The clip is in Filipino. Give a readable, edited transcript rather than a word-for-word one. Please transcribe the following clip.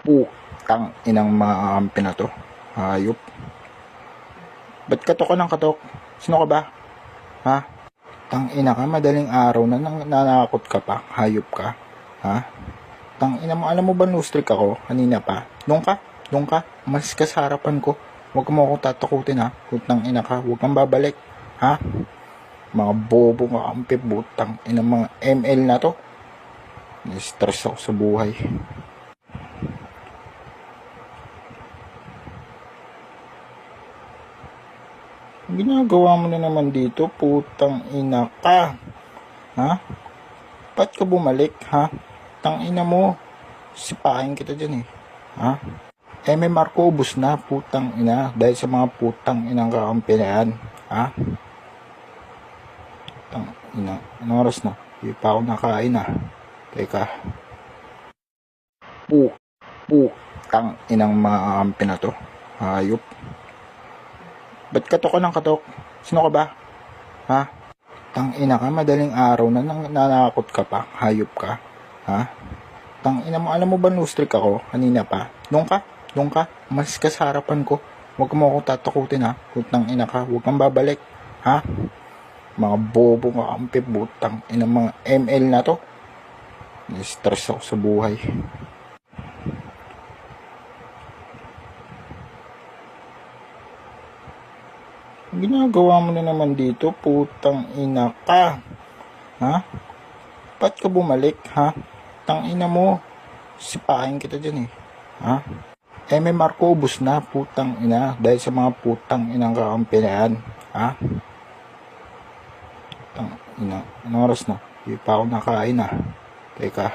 Putang inang mga kampi na to. Hayop. Ba't katok ka ng katok? Sino ka ba? Ha? Tang ina ka, madaling araw na nanakot ka pa. Hayop ka. Ha? Tang ina mo, alam mo ba no-streak ako kanina pa? Doon ka. Umalis ka sa harapan ko. Huwag mo akong tatakutin ha. Putang ina ka, huwag kang babalik. Ha? Mga bobo mga kampi, butang ina mga ML na to. Na-stress ako sa buhay. Ginagawa mo na naman dito, putang ina ka. Ha? Ba't ka bumalik, ha? Tang ina mo. Sipain kita dyan eh. Ha? MMR ko ubus na, putang ina. Dahil sa mga putang inang kakampi na yan. Ha? Putang ina. Anong oras na? Hindi pa ako nakain ah. Teka. Putang inang mga kakampi na to. Hayop. Ba't katok ka ng katok? Sino ka ba? Ha? Tang ina ka, madaling araw na nanakot ka pa. Hayop ka. Ha? Tang ina mo, alam mo ba no-streak ako kanina pa? Doon ka. Umalis ka sa harapan ko. Huwag mo akong tatakutin ha. Putang ina ka, huwag kang babalik. Ha? Mga bobo mga kampi, butang ina mga ML na to. Na-stress ako sa buhay. Ginagawa mo na naman dito, putang ina ka. Ha? Ba't ka bumalik, ha? Tang ina mo. Sipain kita dyan eh. Ha? MMR ko ubus na, putang ina. Dahil sa mga putang inang kakampi na yan. Ha? Putang ina. Anong oras na? Hindi pa ako nakain ah. Teka.